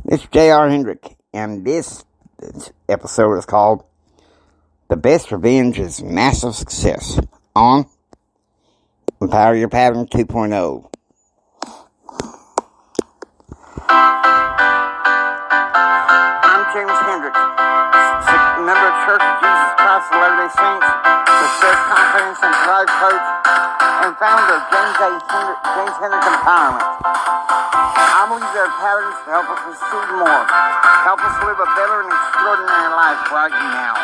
It's JR Hendrick, and this episode is called The Best Revenge is Massive Success on Empower Your Pattern 2.0. I'm James Hendrick, member of Church of Jesus Christ of Latter-day Saints, the self-confidence and drive coach, and founder of James Hendrick Empowerment. I believe there are patterns to help us receive more, help us live a better and extraordinary life right now.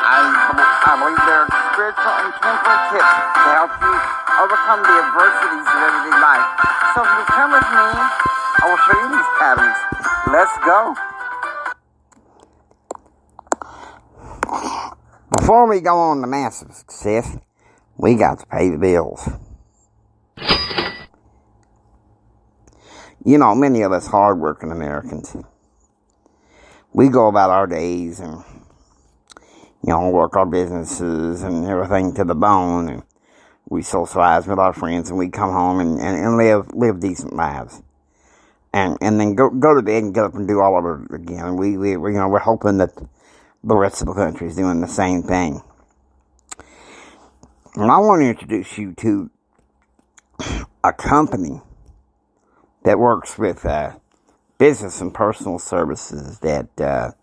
I believe there are spiritual and temporal tips to help you overcome the adversities of everyday life. So if you come with me, I will show you these patterns. Let's go. Before we go on to massive success, we got to pay the bills. You know, many of us hardworking Americans, we go about our days and, work our businesses and everything to the bone, and we socialize with our friends, and we come home and live decent lives. And then go to bed and get up and do all of it again. We're hoping that the rest of the country is doing the same thing. And I want to introduce you to a company that works with business and personal services that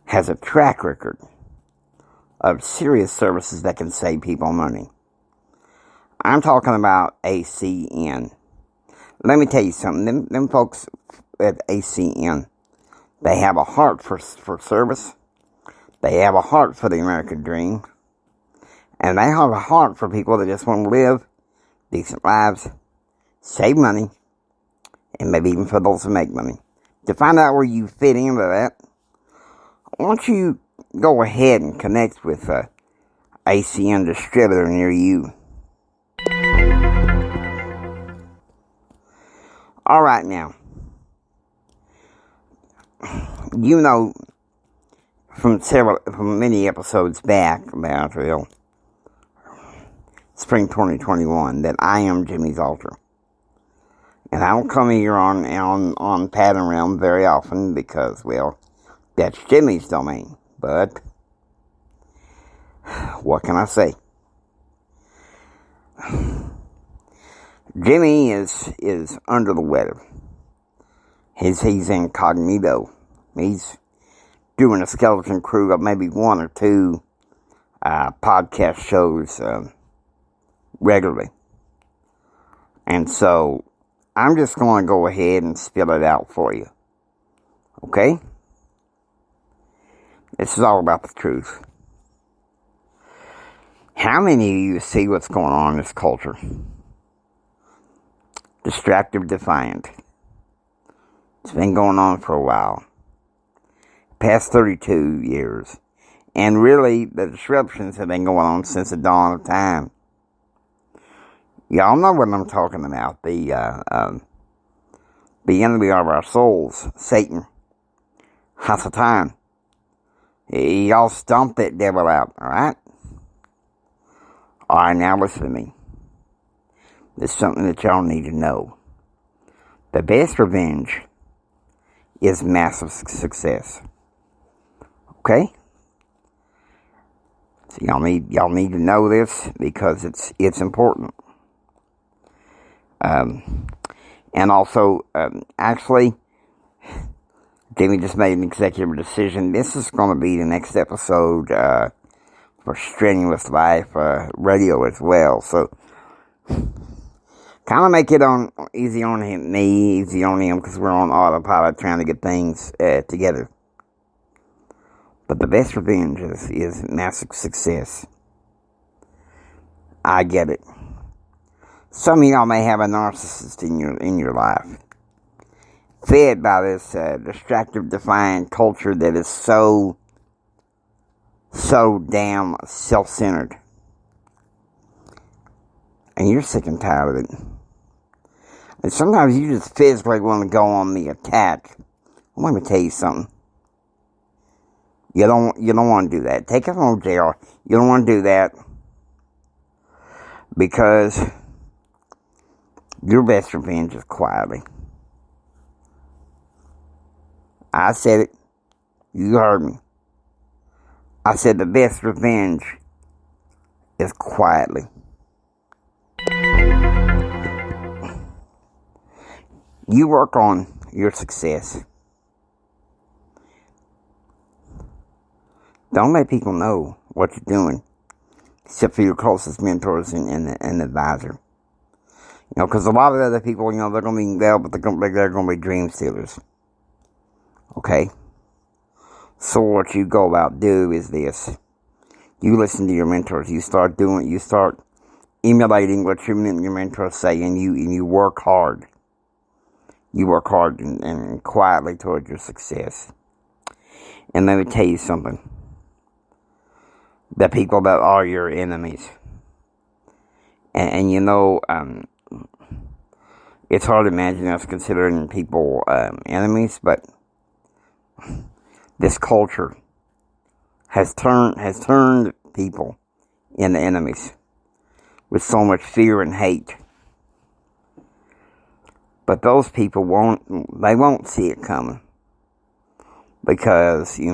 has a track record of serious services that can save people money. I'm talking about ACN. Let me tell you something. Them folks at ACN, they have a heart for service. They have a heart for the American dream. And they have a heart for people that just want to live decent lives, save money, and maybe even for those who make money. To find out where you fit into that, why don't you go ahead and connect with a ACN distributor near you. All right, now, from many episodes back about spring 2021 that I am Jimmy's Altar. And I don't come here on Pattern Realm very often because, that's Jimmy's domain. But what can I say? Jimmy is under the weather. He's incognito. He's doing a skeleton crew of maybe one or two podcast shows regularly. And so I'm just going to go ahead and spill it out for you. Okay? This is all about the truth. How many of you see what's going on in this culture? Distractive, defiant. It's been going on for a while. Past 32 years. And really, the disruptions have been going on since the dawn of time. Y'all know what I'm talking about. The enemy of our souls, Satan, Hasatan. Y'all stomp that devil out, alright? Alright, now listen to me. This is something that y'all need to know. The best revenge is massive success. Okay? So y'all need to know this because it's important. And also, actually, Jimmy just made an executive decision. This is going to be the next episode for Strenuous Life Radio as well. So, kind of make it easy on me, easy on him, because we're on autopilot trying to get things together. But the best revenge is massive success. I get it. Some of y'all may have a narcissist in your life, fed by this distractive, defiant culture that is so damn self-centered, and you're sick and tired of it. And sometimes you just physically want to go on the attack. Let me tell you something. You don't want to do that. Take it from JR. You don't want to do that because Your best revenge is quietly. I said it. You heard me. I said the best revenge is quietly. You work on your success. Don't let people know what you're doing, except for your closest mentors and advisor. Because a lot of other people, they're going to be there, but they're going to be dream stealers. Okay? So what you go about do is this. You listen to your mentors. You start emulating what your mentors say, and you work hard. You work hard and quietly toward your success. And let me tell you something. The people that are your enemies. And it's hard to imagine us considering people enemies, but this culture has turned people into enemies with so much fear and hate. But those people won't see it coming. Because, you're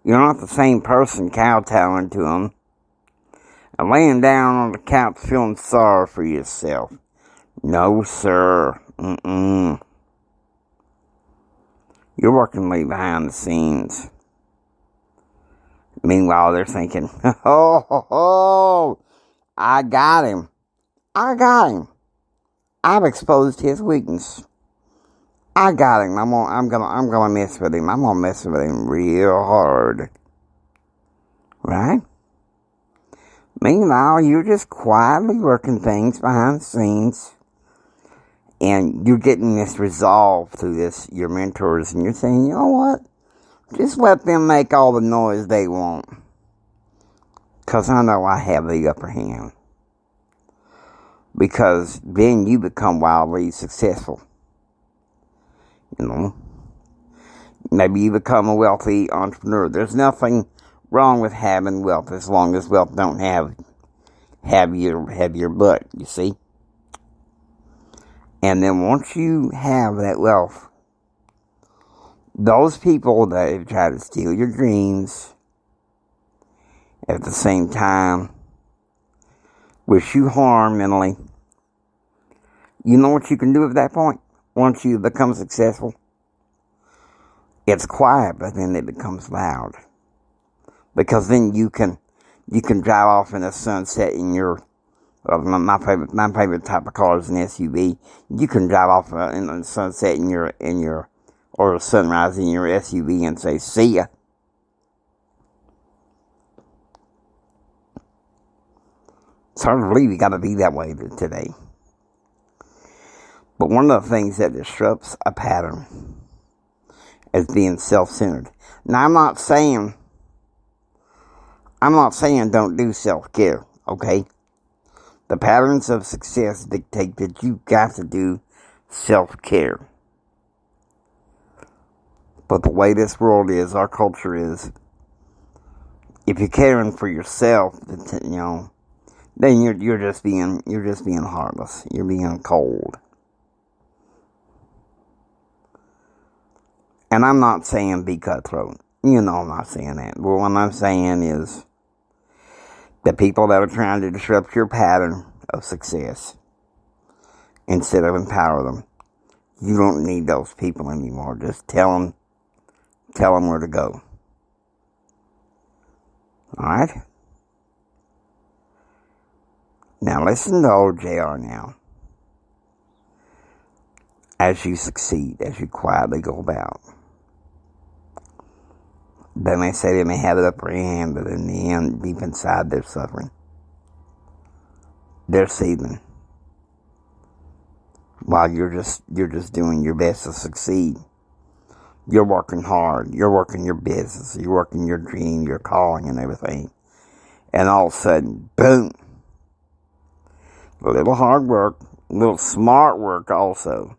not the same person kowtowing to them and laying down on the couch feeling sorry for yourself. No, sir. You're working way behind the scenes. Meanwhile, they're thinking, oh, I got him. I've exposed his weakness. I got him. I'm gonna mess with him. I'm gonna mess with him real hard. Right? Meanwhile, you're just quietly working things behind the scenes. And you're getting this resolve through your mentors. And you're saying, you know what? Just let them make all the noise they want. Because I know I have the upper hand. Because then you become wildly successful. Maybe you become a wealthy entrepreneur. There's nothing wrong with having wealth as long as wealth don't have your butt, you see? And then once you have that wealth, those people that try to steal your dreams at the same time wish you harm mentally. You know what you can do at that point? Once you become successful? It's quiet, but then it becomes loud. Because then you can drive off in the sunset in your, my favorite type of car is an SUV. You can drive off in the sunset in your, or sunrise in your SUV and say, see ya. It's hard to believe you got to be that way today. But one of the things that disrupts a pattern is being self-centered. Now, I'm not saying don't do self-care, okay? The patterns of success dictate that you've got to do self-care. But the way this world is, our culture is, if you're caring for yourself, then you're just being heartless. You're being cold. And I'm not saying be cutthroat. I'm not saying that. But what I'm saying is the people that are trying to disrupt your pattern of success, instead of empower them, you don't need those people anymore. Just tell them where to go. Alright? Now listen to old JR now. As you succeed, as you quietly go about. They may say they may have it upper hand, but in the end, deep inside, they're suffering. They're seething. While you're just doing your best to succeed. You're working hard. You're working your business. You're working your dream, your calling, and everything. And all of a sudden, boom. A little hard work, a little smart work also.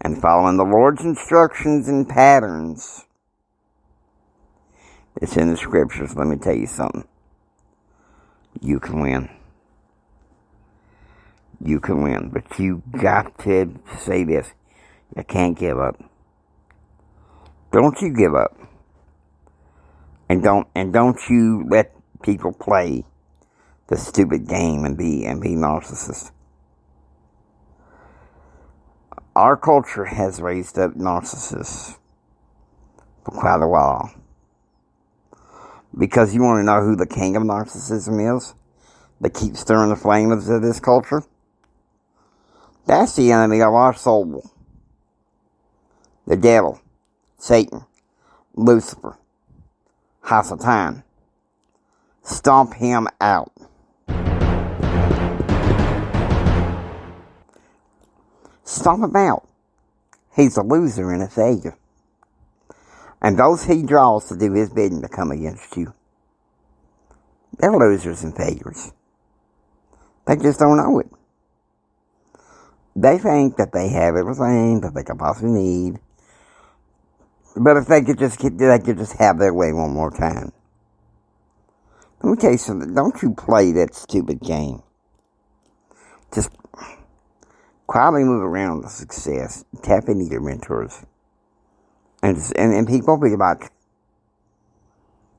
And following the Lord's instructions and patterns. It's in the scriptures. Let me tell you something. You can win. you can win. But you got to say this. You can't give up. Don't you give up. And don't you let people play the stupid game and be narcissists. Our culture has raised up narcissists for quite a while. Because you want to know who the king of narcissism is? That keeps stirring the flames of this culture? That's the enemy of our soul. The devil, Satan, Lucifer, Hasatan. Stomp him out. Stomp him out. He's a loser and a failure. And those he draws to do his bidding to come against you, they're losers and failures. They just don't know it. They think that they have everything that they could possibly need. But if they could just have their way one more time. Let me tell you something. Don't you play that stupid game. Just quietly move around to success. Tap into your mentors. And people be like,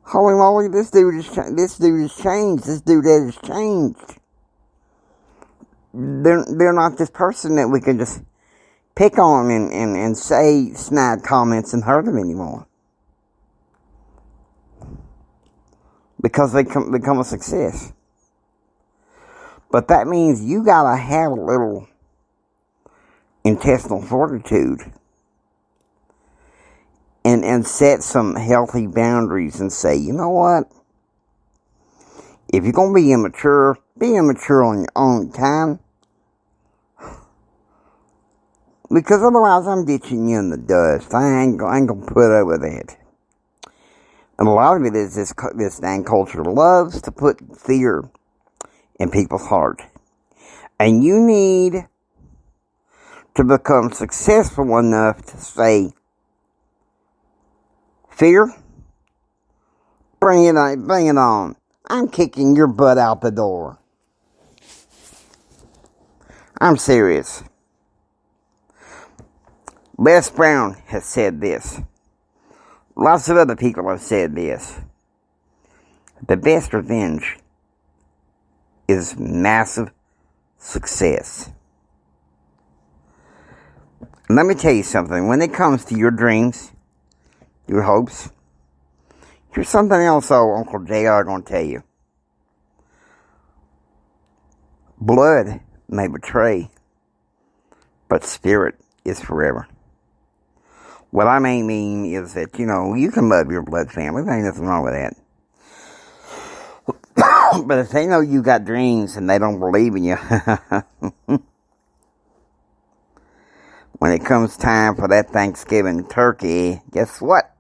holy moly, this dude has changed. This dude has changed. They're not this person that we can just pick on and say snide comments and hurt them anymore. Because they become a success. But that means you gotta have a little intestinal fortitude. And set some healthy boundaries and say, you know what? If you're going to be immature on your own time. Because otherwise I'm ditching you in the dust. I ain't going to put up with that. And a lot of it is this dang culture loves to put fear in people's heart. And you need to become successful enough to say, fear? Bring it on. I'm kicking your butt out the door. I'm serious. Les Brown has said this. Lots of other people have said this. The best revenge is massive success. Let me tell you something. When it comes to your dreams, your hopes, here's something else Uncle JR going to tell you. Blood may betray, but spirit is forever. What I may mean is that, you can love your blood family. There ain't nothing wrong with that. But if they know you got dreams and they don't believe in you, when it comes time for that Thanksgiving turkey, guess what?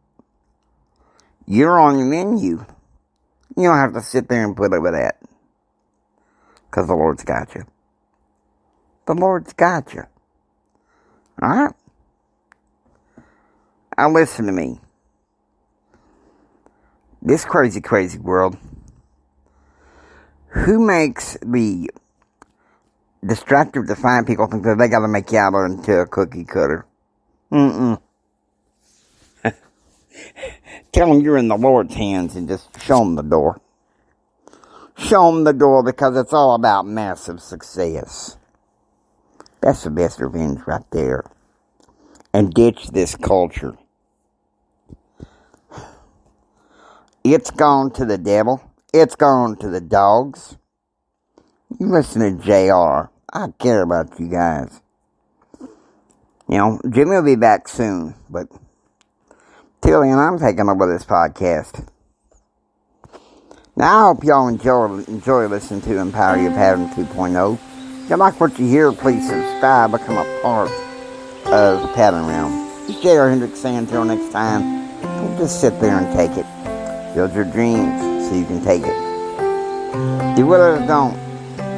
You're on the menu. You don't have to sit there and put up with that. Because the Lord's got you. The Lord's got you. Alright? Now listen to me. This crazy, crazy world. Who makes the distractive, defiant people think that they gotta make you out into a cookie cutter? Tell them you're in the Lord's hands and just show them the door. Show them the door, because it's all about massive success. That's the best revenge right there. And ditch this culture. It's gone to the devil. It's gone to the dogs. You listen to JR. I care about you guys. Jimmy will be back soon, but till then, I'm taking over this podcast. Now, I hope y'all enjoy listening to Empower Your Pattern 2.0. If you like what you hear, please subscribe, become a part of the Pattern Realm. This is JR Hendrick saying until next time, don't just sit there and take it. Build your dreams so you can take it. Do what others don't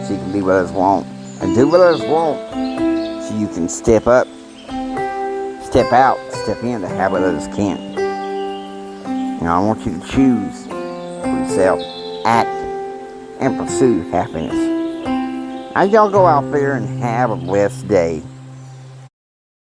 so you can be what others won't. And do what others won't so you can step up, step out, step in to have what others can't. I want you to choose for yourself, act, and pursue happiness. As y'all go out there and have a blessed day.